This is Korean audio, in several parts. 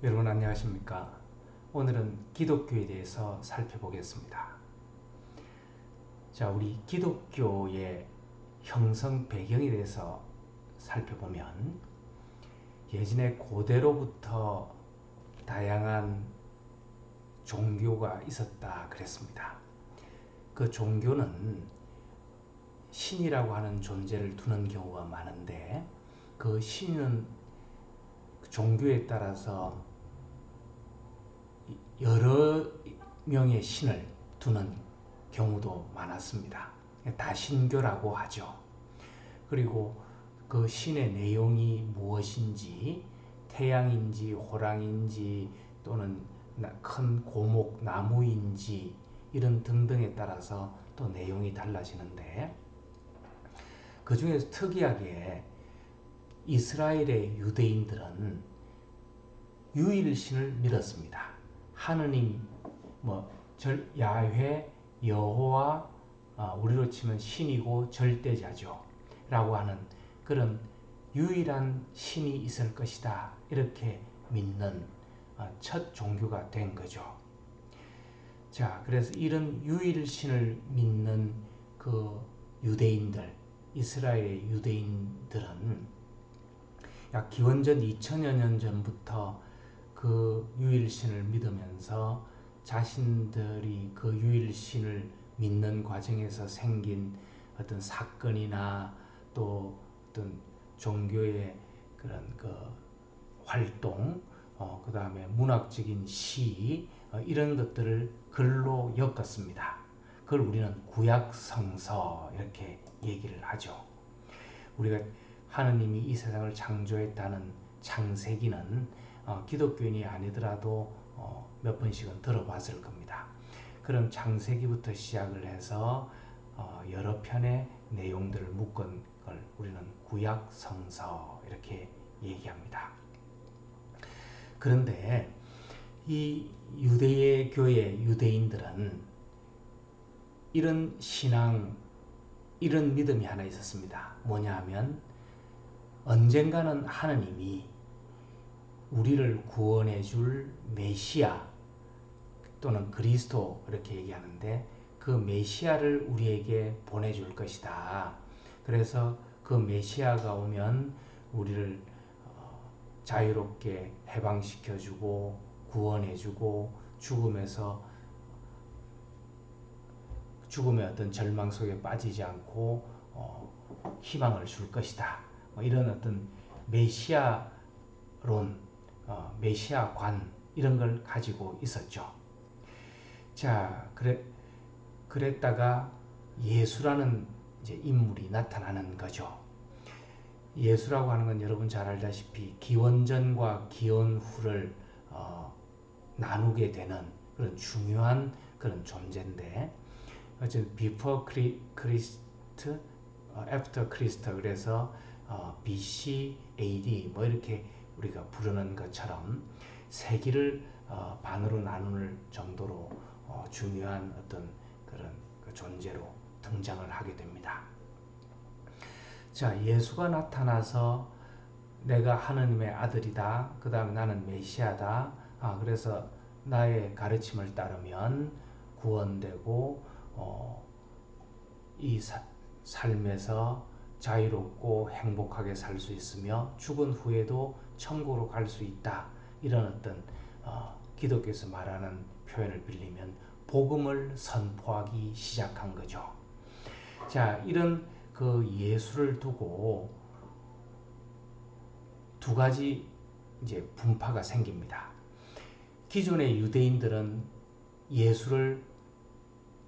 여러분 안녕하십니까? 오늘은 기독교에 대해서 살펴보겠습니다. 자, 우리 기독교의 형성 배경에 대해서 살펴보면 예전에 고대로부터 다양한 종교가 있었다 그랬습니다. 그 종교는 신이라고 하는 존재를 두는 경우가 많은데 그 신은 종교에 따라서 여러 명의 신을 두는 경우도 많았습니다. 다신교라고 하죠. 그리고 그 신의 내용이 무엇인지, 태양인지 호랑인지 또는 큰 고목 나무인지 이런 등등에 따라서 또 내용이 달라지는데, 그 중에서 특이하게 이스라엘의 유대인들은 유일신을 믿었습니다. 하느님, 야훼, 여호와, 우리로 치면 신이고 절대자죠 라고 하는 그런 유일한 신이 있을 것이다 이렇게 믿는 첫 종교가 된 거죠. 자, 그래서 이런 유일신을 믿는 그 유대인들, 이스라엘의 유대인들은 약 기원전 2000여 년 전부터 그 유일신을 믿으면서 자신들이 그 유일신을 믿는 과정에서 생긴 어떤 사건이나 또 어떤 종교의 그런 그 활동, 그 다음에 문학적인 시, 이런 것들을 글로 엮었습니다. 그걸 우리는 구약 성서 이렇게 얘기를 하죠. 우리가 하느님이 이 세상을 창조했다는 창세기는 기독교인이 아니더라도 몇 번씩은 들어봤을 겁니다. 그런 창세기부터 시작을 해서 여러 편의 내용들을 묶은 걸 우리는 구약 성서 이렇게 얘기합니다. 그런데 이 유대교의 유대인들은 이런 신앙, 이런 믿음이 하나 있었습니다. 뭐냐 하면 언젠가는 하느님이 우리를 구원해 줄 메시아 또는 그리스도 이렇게 얘기하는데 그 메시아를 우리에게 보내줄 것이다. 그래서 그 메시아가 오면 우리를 자유롭게 해방시켜주고 구원해주고 죽음의 어떤 절망 속에 빠지지 않고 희망을 줄 것이다. 이런 어떤 메시아론, 메시아관 이런 걸 가지고 있었죠. 자, 그랬다가 예수라는 이제 인물이 나타나는 거죠. 예수라고 하는 건 여러분 잘 알다시피 기원전과 기원후를 나누게 되는 그런 중요한 그런 존재인데, 어쨌든 before Christ, after Christ 그래서 BC, AD 뭐 이렇게 우리가 부르는 것처럼 세기를 반으로 나눌 정도로 중요한 어떤 그런 그 존재로 등장을 하게 됩니다. 자, 예수가 나타나서 내가 하느님의 아들이다. 그 다음에 나는 메시아다. 그래서 나의 가르침을 따르면 구원되고 이 삶에서 자유롭고 행복하게 살 수 있으며 죽은 후에도 천국으로 갈 수 있다. 이런 어떤 기독교에서 말하는 표현을 빌리면 복음을 선포하기 시작한 거죠. 자, 이런 그 예수를 두고 두 가지 이제 분파가 생깁니다. 기존의 유대인들은 예수를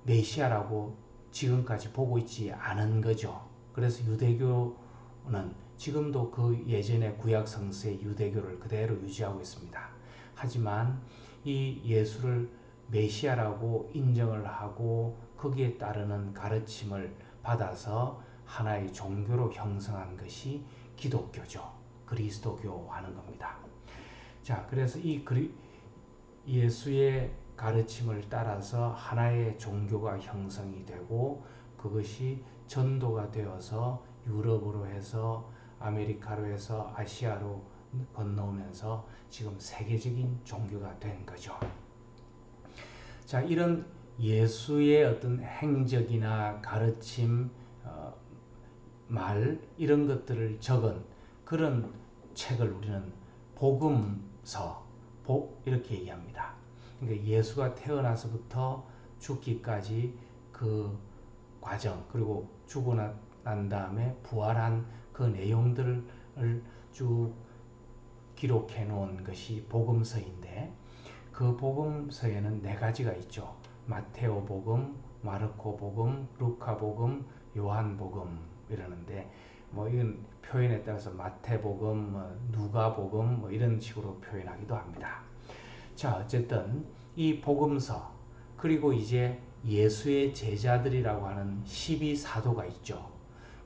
메시아라고 지금까지 보고 있지 않은 거죠. 그래서 유대교는 지금도 그 예전의 구약 성서의 유대교를 그대로 유지하고 있습니다. 하지만 이 예수를 메시아라고 인정을 하고 거기에 따르는 가르침을 받아서 하나의 종교로 형성한 것이 기독교죠. 그리스도교 하는 겁니다. 자, 그래서 이 예수의 가르침을 따라서 하나의 종교가 형성이 되고 그것이 전도가 되어서 유럽으로 해서 아메리카로 해서 아시아로 건너오면서 지금 세계적인 종교가 된 거죠. 자, 이런 예수의 어떤 행적이나 가르침, 말 이런 것들을 적은 그런 책을 우리는 복음서, 이렇게 얘기합니다. 그러니까 예수가 태어나서부터 죽기까지 그 과정, 그리고 죽고 난 다음에 부활한 그 내용들을 쭉 기록해 놓은 것이 복음서인데, 그 복음서에는 네 가지가 있죠. 마테오 복음, 마르코 복음, 루카 복음, 요한 복음 이러는데, 뭐 이건 표현에 따라서 마태 복음, 누가 복음 이런 식으로 표현하기도 합니다. 자, 어쨌든 이 복음서, 그리고 이제 예수의 제자들이라고 하는 12사도가 있죠.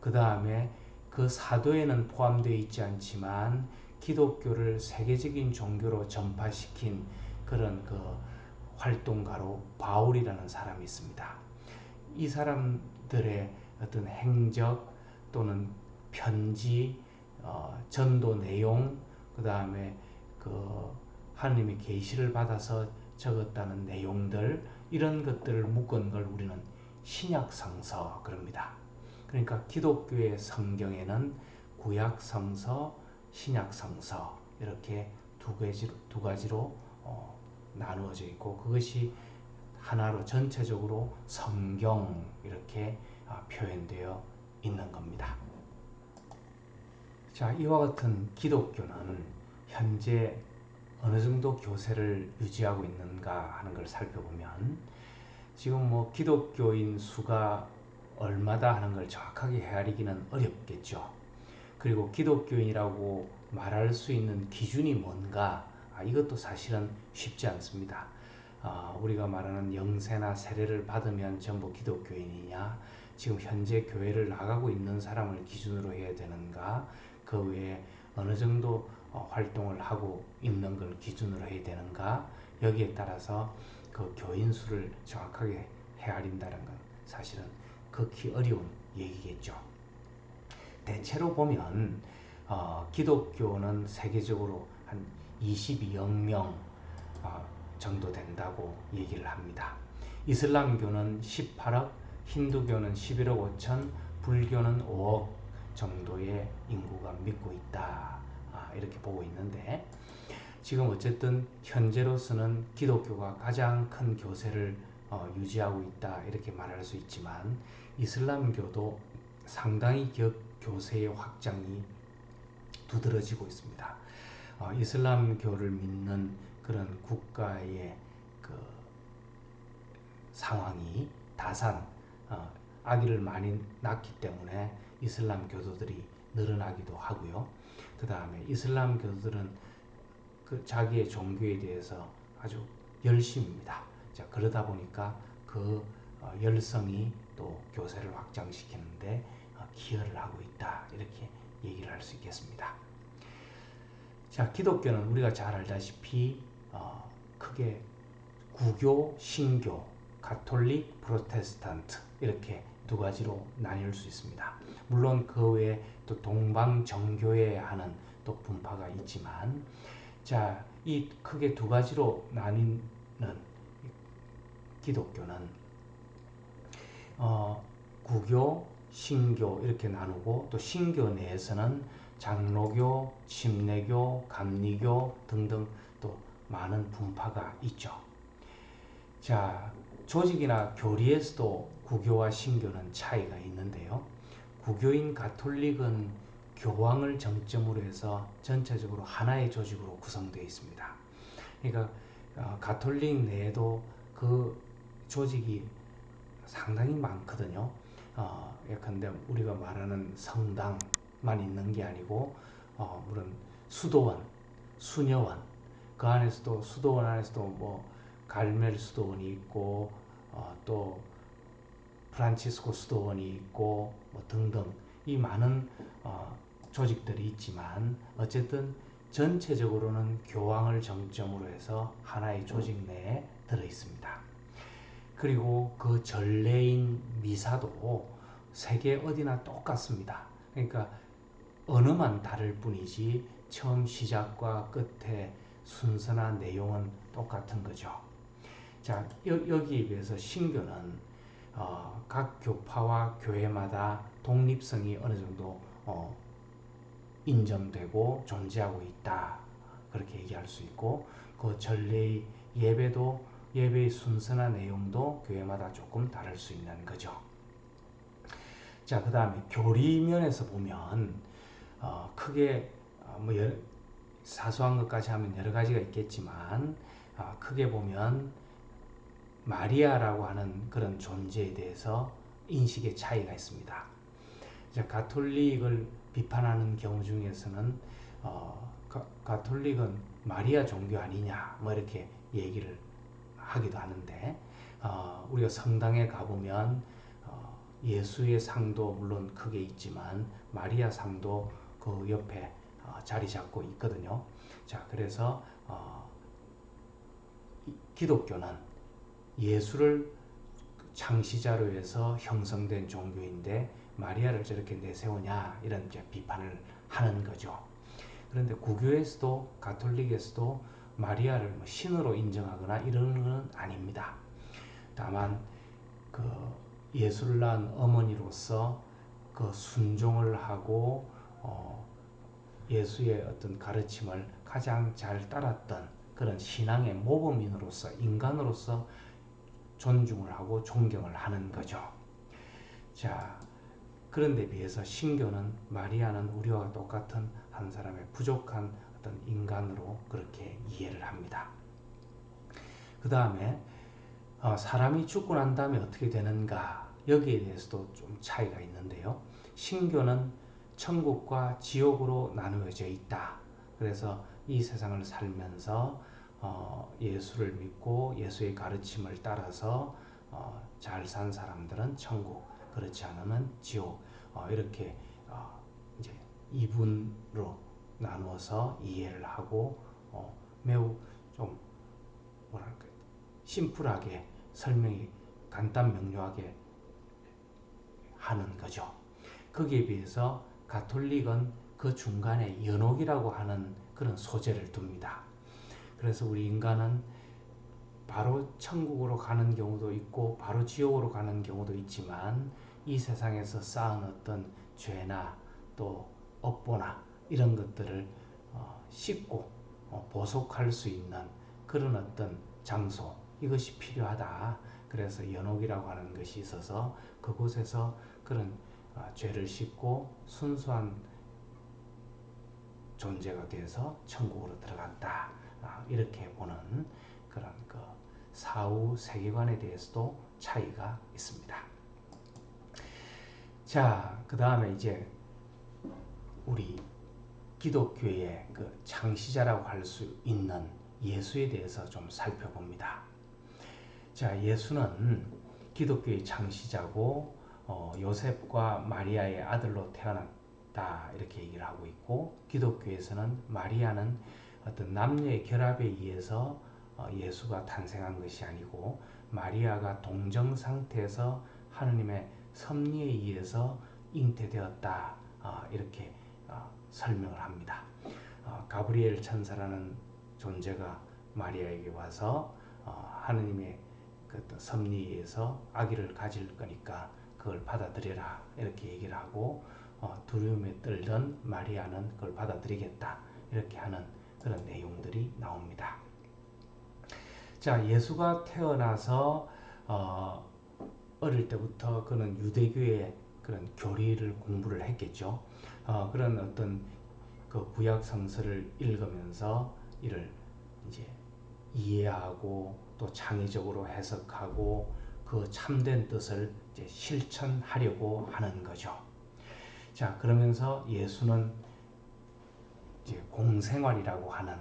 그 다음에 그 사도에는 포함되어 있지 않지만 기독교를 세계적인 종교로 전파시킨 그런 그 활동가로 바울이라는 사람이 있습니다. 이 사람들의 어떤 행적 또는 편지, 전도 내용, 그 다음에 그 하나님의 계시를 받아서 적었다는 내용들, 이런 것들을 묶은 걸 우리는 신약 성서 그럽니다. 그러니까 기독교의 성경에는 구약 성서, 신약 성서 이렇게 두 가지로 나누어져 있고, 그것이 하나로 전체적으로 성경 이렇게 표현되어 있는 겁니다. 자, 이와 같은 기독교는 현재 어느 정도 교세를 유지하고 있는가 하는 걸 살펴보면, 지금 뭐 기독교인 수가 얼마다 하는 걸 정확하게 헤아리기는 어렵겠죠. 그리고 기독교인이라고 말할 수 있는 기준이 뭔가, 이것도 사실은 쉽지 않습니다. 우리가 말하는 영세나 세례를 받으면 전부 기독교인이냐, 지금 현재 교회를 나가고 있는 사람을 기준으로 해야 되는가, 그 외에 어느 정도 활동을 하고 있는 걸 기준으로 해야 되는가, 여기에 따라서 그 교인 수를 정확하게 헤아린다는 건 사실은 극히 어려운 얘기겠죠. 대체로 보면 기독교는 세계적으로 한 22억 명 정도 된다고 얘기를 합니다. 이슬람교는 18억, 힌두교는 11억 5천, 불교는 5억 정도의 인구가 믿고 있다. 이렇게 보고 있는데, 지금 어쨌든 현재로서는 기독교가 가장 큰 교세를 유지하고 있다 이렇게 말할 수 있지만, 이슬람교도 상당히 교세의 확장이 두드러지고 있습니다. 이슬람교를 믿는 그런 국가의 그 상황이 다산, 아기를 많이 낳기 때문에 이슬람 교도들이 늘어나기도 하고요. 그 다음에 이슬람 교도들은 그 자기의 종교에 대해서 아주 열심입니다. 자, 그러다 보니까 그 열성이 또 교세를 확장시키는데 기여를 하고 있다 이렇게 얘기를 할 수 있겠습니다. 자, 기독교는 우리가 잘 알다시피 크게 구교, 신교, 가톨릭, 프로테스탄트 이렇게 두 가지로 나뉠 수 있습니다. 물론 그 외에 또 동방정교회 하는 또 분파가 있지만, 자, 이 크게 두 가지로 나뉘는 기독교는 구교, 신교 이렇게 나누고, 또 신교 내에서는 장로교, 침례교, 감리교 등등 또 많은 분파가 있죠. 자, 조직이나 교리에서도 구교와 신교는 차이가 있는데요. 구교인 가톨릭은 교황을 정점으로 해서 전체적으로 하나의 조직으로 구성되어 있습니다. 그러니까 가톨릭 내에도 그 조직이 상당히 많거든요. 예컨대 우리가 말하는 성당만 있는 게 아니고, 물론 수도원, 수녀원, 그 안에서도 수도원 안에서도 뭐 갈멜 수도원이 있고, 또 프란치스코 수도원이 있고 뭐 등등 이 많은 조직들이 있지만, 어쨌든 전체적으로는 교황을 정점으로 해서 하나의 조직 내에 들어 있습니다. 그리고 그 전례인 미사도 세계 어디나 똑같습니다. 그러니까 언어만 다를 뿐이지 처음 시작과 끝의 순서나 내용은 똑같은 거죠. 자, 여기에 비해서 신교는 각 교파와 교회마다 독립성이 어느 정도 인정되고 존재하고 있다. 그렇게 얘기할 수 있고, 그 전례의 예배도 예배의 순서나 내용도 교회마다 조금 다를 수 있는 거죠. 자, 그 다음에 교리면에서 보면 크게 뭐 사소한 것까지 하면 여러 가지가 있겠지만 크게 보면 마리아라고 하는 그런 존재에 대해서 인식의 차이가 있습니다. 자, 가톨릭을 비판하는 경우 중에서는 가톨릭은 마리아 종교 아니냐 뭐 이렇게 얘기를 하기도 하는데 우리가 성당에 가보면 예수의 상도 물론 크게 있지만 마리아 상도 그 옆에 자리 잡고 있거든요. 자, 그래서 기독교는 예수를 창시자로 해서 형성된 종교인데 마리아를 저렇게 내세우냐 이런 이제 비판을 하는 거죠. 그런데 구교에서도 가톨릭에서도 마리아를 뭐 신으로 인정하거나 이런 건 아닙니다. 다만 그 예수를 낳은 어머니로서 그 순종을 하고 예수의 어떤 가르침을 가장 잘 따랐던 그런 신앙의 모범인으로서 인간으로서 존중을 하고 존경을 하는 거죠. 자, 그런데 비해서 신교는 마리아는 우리와 똑같은 한 사람의 부족한 어떤 인간으로 그렇게 이해를 합니다. 그 다음에 사람이 죽고 난 다음에 어떻게 되는가 여기에 대해서도 좀 차이가 있는데요. 신교는 천국과 지옥으로 나누어져 있다. 그래서 이 세상을 살면서 예수를 믿고 예수의 가르침을 따라서 잘 산 사람들은 천국, 그렇지 않으면 지옥 이렇게 이제 이분으로 나누어서 이해를 하고 매우 좀 뭐랄까 심플하게 설명이 간단 명료하게 하는 거죠. 거기에 비해서 가톨릭은 그 중간에 연옥이라고 하는 그런 소재를 둡니다. 그래서 우리 인간은 바로 천국으로 가는 경우도 있고 바로 지옥으로 가는 경우도 있지만 이 세상에서 쌓은 어떤 죄나 또 업보나 이런 것들을 씻고 보속할 수 있는 그런 어떤 장소 이것이 필요하다. 그래서 연옥이라고 하는 것이 있어서 그곳에서 그런 죄를 씻고 순수한 존재가 돼서 천국으로 들어간다. 이렇게 보는 그런 그 사후 세계관에 대해서도 차이가 있습니다. 자, 그 다음에 이제 우리 기독교의 그 창시자라고 할 수 있는 예수에 대해서 좀 살펴봅니다. 자, 예수는 기독교의 창시자고 요셉과 마리아의 아들로 태어났다 이렇게 얘기를 하고 있고 기독교에서는 마리아는 어떤 남녀의 결합에 의해서 예수가 탄생한 것이 아니고 마리아가 동정 상태에서 하느님의 섭리에 의해서 잉태되었다 이렇게 설명을 합니다. 가브리엘 천사라는 존재가 마리아에게 와서 하느님의 그 섭리에 의해서 아기를 가질 거니까 그걸 받아들여라 이렇게 얘기를 하고 두려움에 떨던 마리아는 그걸 받아들이겠다 이렇게 하는 그런 내용들이 나옵니다. 자, 예수가 태어나서 어릴 때부터 그는 유대교의 그런 교리를 공부를 했겠죠. 그런 어떤 그 구약 성서를 읽으면서 이를 이제 이해하고 또 창의적으로 해석하고 그 참된 뜻을 이제 실천하려고 하는 거죠. 자, 그러면서 예수는 이제 공생활이라고 하는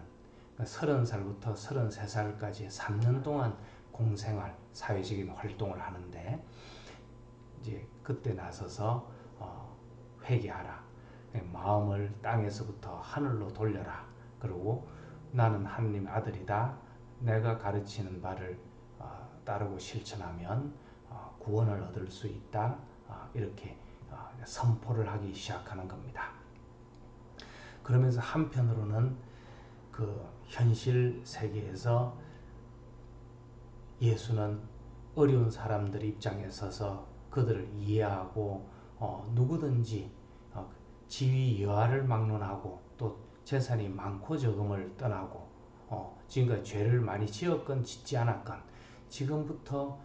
30살부터 33살까지 3년 동안 공생활, 사회적인 활동을 하는데 이제 그때 나서서 회개하라. 마음을 땅에서부터 하늘로 돌려라. 그리고 나는 하느님 아들이다. 내가 가르치는 바를 따르고 실천하면 구원을 얻을 수 있다. 이렇게 선포를 하기 시작하는 겁니다. 그러면서 한편으로는 그 현실 세계에서 예수는 어려운 사람들 입장에 서서 그들을 이해하고 누구든지 지위 여하를 막론하고 또 재산이 많고 적음을 떠나고 지금까지 죄를 많이 지었건 짓지 않았건 지금부터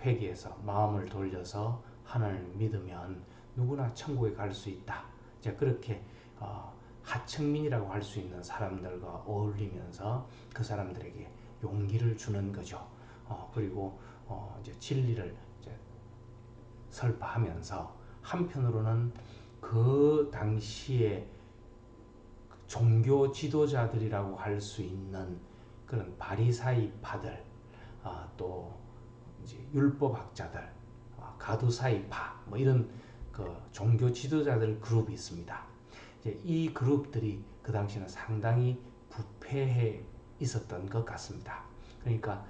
회개해서 마음을 돌려서 하나님을 믿으면 누구나 천국에 갈 수 있다. 이제 그렇게 하층민이라고 할 수 있는 사람들과 어울리면서 그 사람들에게 용기를 주는 거죠. 그리고 이제 진리를 이제 설파하면서 한편으로는 그 당시에 종교 지도자들이라고 할 수 있는 그런 바리사이파들, 또 이제 율법학자들, 가두사이파 뭐 이런 그 종교 지도자들 그룹이 있습니다. 이제 이 그룹들이 그 당시에는 상당히 부패해 있었던 것 같습니다. 그러니까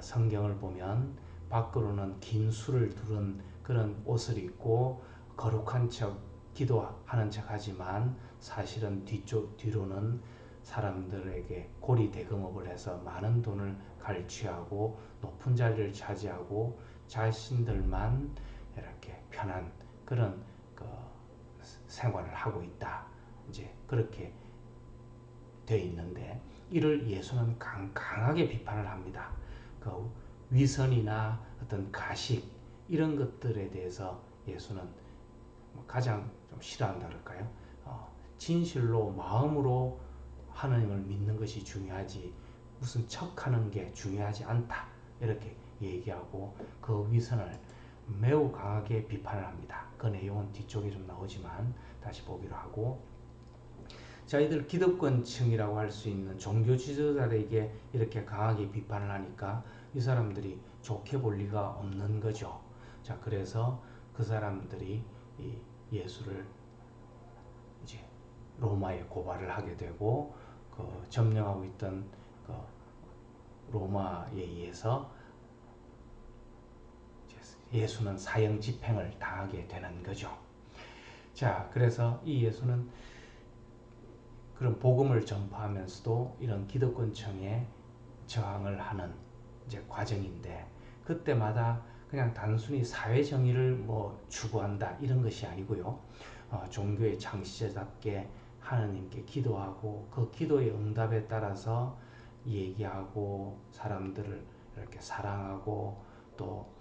성경을 보면 밖으로는 긴 수를 두른 그런 옷을 입고 거룩한 척 기도하는 척 하지만 사실은 뒤로는 사람들에게 고리대금업을 해서 많은 돈을 갈취하고 높은 자리를 차지하고 자신들만 이렇게 편한 그런 그 생활을 하고 있다. 이제 그렇게 되어 있는데 이를 예수는 강하게 비판을 합니다. 그 위선이나 어떤 가식 이런 것들에 대해서 예수는 가장 좀 싫어한다 그럴까요? 진실로 마음으로 하나님을 믿는 것이 중요하지 무슨 척하는 게 중요하지 않다 이렇게 얘기하고 그 위선을 매우 강하게 비판을 합니다. 그 내용은 뒤쪽에 좀 나오지만 다시 보기로 하고 자, 이들 기득권층이라고 할 수 있는 종교 지도자들에게 이렇게 강하게 비판을 하니까 이 사람들이 좋게 볼 리가 없는 거죠. 자, 그래서 그 사람들이 이 예수를 이제 로마에 고발을 하게 되고 그 점령하고 있던 그 로마에 의해서 예수는 사형 집행을 당하게 되는 거죠. 자, 그래서 이 예수는 그런 복음을 전파하면서도 이런 기득권층에 저항을 하는 이제 과정인데 그때마다 그냥 단순히 사회 정의를 뭐 추구한다 이런 것이 아니고요. 종교의 창시자답게 하나님께 기도하고 그 기도의 응답에 따라서 얘기하고 사람들을 이렇게 사랑하고 또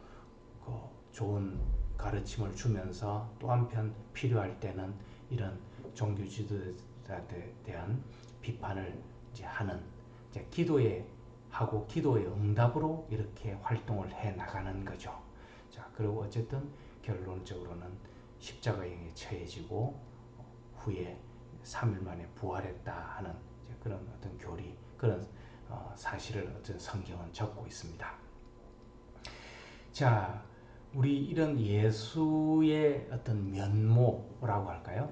그 좋은 가르침을 주면서 또 한편 필요할 때는 이런 종교 지도자들에 대한 비판을 이제 하는 이제 기도에 하고 기도의 응답으로 이렇게 활동을 해 나가는 거죠. 자, 그리고 어쨌든 결론적으로는 십자가형에 처해지고 후에 3일 만에 부활했다 하는 그런 어떤 교리, 그런 사실을 어떤 성경은 적고 있습니다. 자, 우리 이런 예수의 어떤 면모라고 할까요?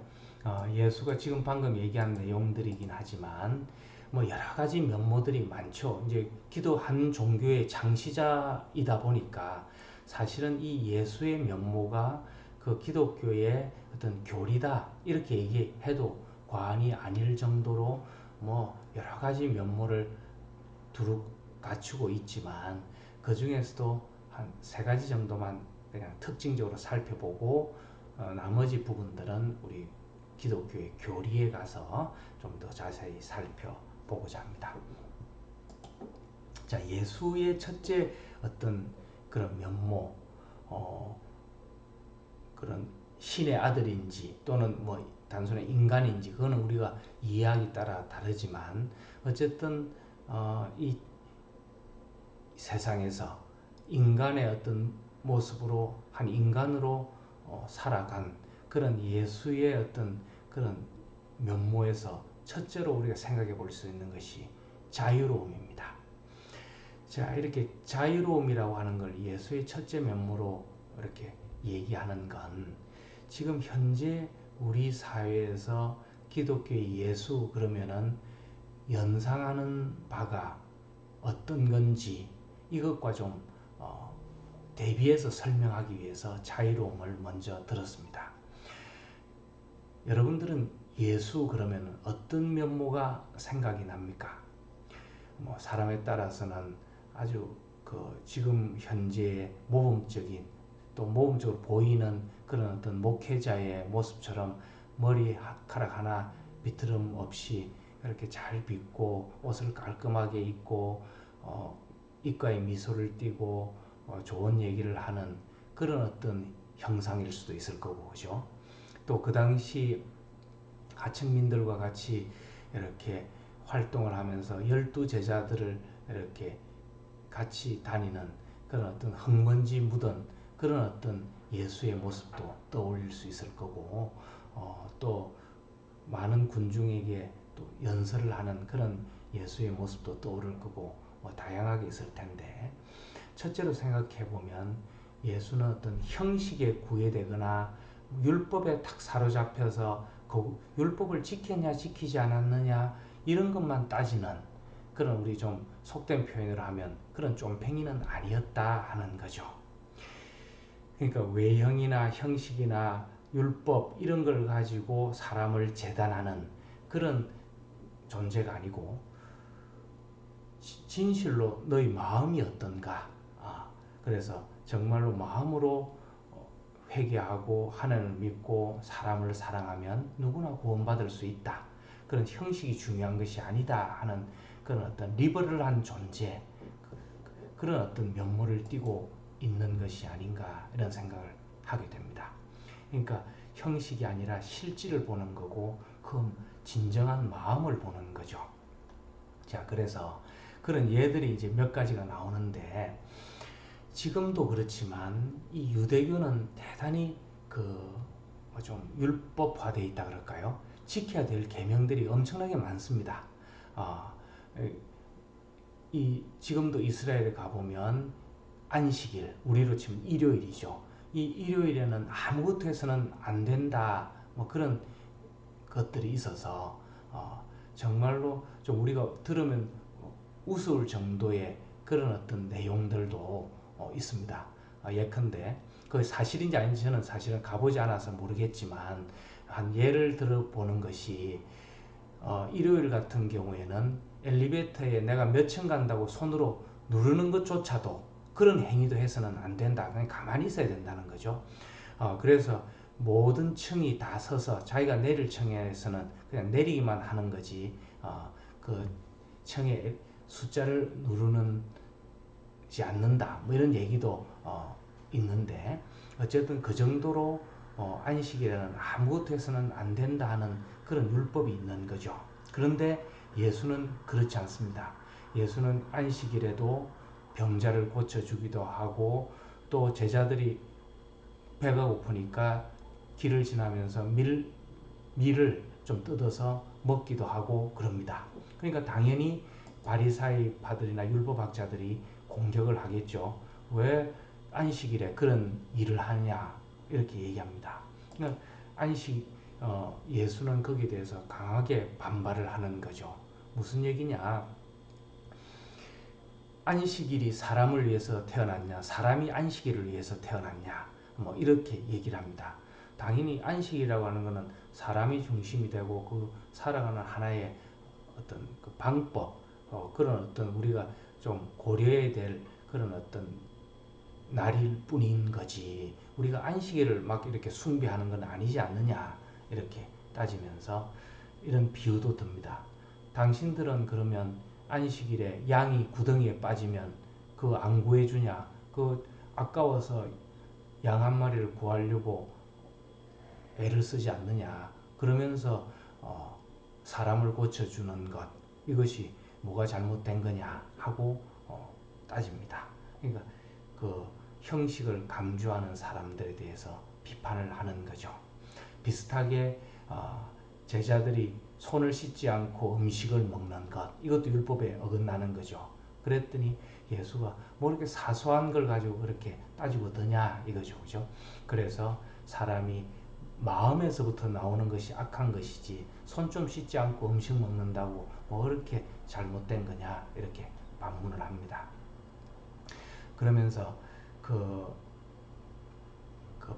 예수가 지금 방금 얘기한 내용들이긴 하지만 뭐 여러 가지 면모들이 많죠. 이제 기도 한 종교의 창시자이다 보니까 사실은 이 예수의 면모가 그 기독교의 어떤 교리다 이렇게 얘기해도 과언이 아닐 정도로 뭐 여러 가지 면모를 두루 갖추고 있지만 그 중에서도 한 세 가지 정도만 그냥 특징적으로 살펴보고 나머지 부분들은 우리 기독교의 교리에 가서 좀 더 자세히 살펴보고자 합니다. 자, 예수의 첫째 어떤 그런 면모, 그런 신의 아들인지 또는 뭐 단순히 인간인지 그거는 우리가 이해하기 따라 다르지만 어쨌든 이 세상에서 인간의 어떤 모습으로 한 인간으로 살아간 그런 예수의 어떤 그런 면모에서 첫째로 우리가 생각해 볼 수 있는 것이 자유로움입니다. 자, 이렇게 자유로움이라고 하는 걸 예수의 첫째 면모로 이렇게 얘기하는 건 지금 현재 우리 사회에서 기독교의 예수 그러면은 연상하는 바가 어떤 건지 이것과 좀 대비해서 설명하기 위해서 자유로움을 먼저 들었습니다. 여러분들은 예수 그러면 어떤 면모가 생각이 납니까? 뭐 사람에 따라서는 아주 그 지금 현재의 모범적인 또 모범적으로 보이는 그런 어떤 목회자의 모습처럼 머리카락 하나 비트름 없이 이렇게 잘 빗고 옷을 깔끔하게 입고 입가에 미소를 띠고 좋은 얘기를 하는 그런 어떤 형상일 수도 있을 거고 그죠? 또 그 당시 하층민들과 같이 이렇게 활동을 하면서 12제자들을 이렇게 같이 다니는 그런 어떤 흙먼지 묻은 그런 어떤 예수의 모습도 떠올릴 수 있을 거고 또 많은 군중에게 또 연설을 하는 그런 예수의 모습도 떠오를 거고 다양하게 있을 텐데 첫째로 생각해 보면 예수는 어떤 형식에 구애되거나 율법에 탁 사로잡혀서 그 율법을 지켰냐 지키지 않았느냐 이런 것만 따지는 그런 우리 좀 속된 표현으로 하면 그런 쫌팽이는 아니었다 하는 거죠. 그러니까 외형이나 형식이나 율법 이런 걸 가지고 사람을 재단하는 그런 존재가 아니고 진실로 너희 마음이 어떤가. 그래서 정말로 마음으로 회개하고 하나님을 믿고 사람을 사랑하면 누구나 구원받을 수 있다. 그런 형식이 중요한 것이 아니다 하는 그런 어떤 리버럴한 존재, 그런 어떤 면모를 띠고 있는 것이 아닌가 이런 생각을 하게 됩니다. 그러니까 형식이 아니라 실질을 보는 거고 그 진정한 마음을 보는 거죠. 자, 그래서 그런 예들이 이제 몇 가지가 나오는데 지금도 그렇지만 이 유대교는 대단히 좀 율법화되어 있다 그럴까요? 지켜야 될 계명들이 엄청나게 많습니다. 어, 이 지금도 이스라엘에 가보면 안식일, 우리로 치면 일요일이죠. 이 일요일에는 아무것도 해서는 안 된다. 뭐 그런 것들이 있어서 정말로 좀 우리가 들으면 우스울 정도의 그런 어떤 내용들도 있습니다. 예컨대 그 사실인지 아닌지 저는 사실은 가보지 않아서 모르겠지만 한 예를 들어 보는 것이 일요일 같은 경우에는 엘리베이터에 내가 몇 층 간다고 손으로 누르는 것조차도 그런 행위도 해서는 안 된다. 그냥 가만히 있어야 된다는 거죠. 그래서 모든 층이 다 서서 자기가 내릴 층에서는 그냥 내리기만 하는 거지 그 층의 숫자를 누르지 않는다. 뭐 이런 얘기도 있는데 어쨌든 그 정도로 안식일에는 아무것도 해서는 안 된다 하는 그런 율법이 있는 거죠. 그런데 예수는 그렇지 않습니다. 예수는 안식일에도 병자를 고쳐주기도 하고 또 제자들이 배가 고프니까 길을 지나면서 밀을 좀 뜯어서 먹기도 하고 그럽니다. 그러니까 당연히 바리사이파들이나 율법학자들이 공격을 하겠죠. 왜 안식일에 그런 일을 하냐 이렇게 얘기합니다. 그러니까 예수는 거기에 대해서 강하게 반발을 하는 거죠. 무슨 얘기냐? 안식일이 사람을 위해서 태어났냐, 사람이 안식일을 위해서 태어났냐, 뭐 이렇게 얘기를 합니다. 당연히 안식이라고 하는 것은 사람이 중심이 되고 그 살아가는 하나의 어떤 그 방법, 그런 어떤 우리가 좀 고려해야 될 그런 어떤 날일 뿐인 거지. 우리가 안식일을 막 이렇게 숭배하는 건 아니지 않느냐 이렇게 따지면서 이런 비유도 듭니다. 당신들은 그러면 안식일에 양이 구덩이에 빠지면 그 안 구해주냐? 그 아까워서 양 한 마리를 구하려고 애를 쓰지 않느냐? 그러면서 사람을 고쳐주는 것 이것이 뭐가 잘못된 거냐 하고 따집니다. 그러니까 그 형식을 강조하는 사람들에 대해서 비판을 하는 거죠. 비슷하게 제자들이 손을 씻지 않고 음식을 먹는 것 이것도 율법에 어긋나는 거죠. 그랬더니 예수가 뭐 이렇게 사소한 걸 가지고 그렇게 따지고 드냐 이거죠. 그죠? 그래서 사람이 마음에서부터 나오는 것이 악한 것이지 손 좀 씻지 않고 음식 먹는다고 뭐 그렇게 잘못된 거냐 이렇게 반문을 합니다. 그러면서 그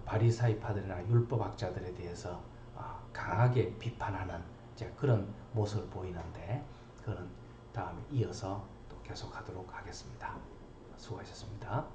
바리사이파들이나 율법학자들에 대해서 강하게 비판하는 이제 그런 모습을 보이는데 그거는 다음에 이어서 또 계속하도록 하겠습니다. 수고하셨습니다.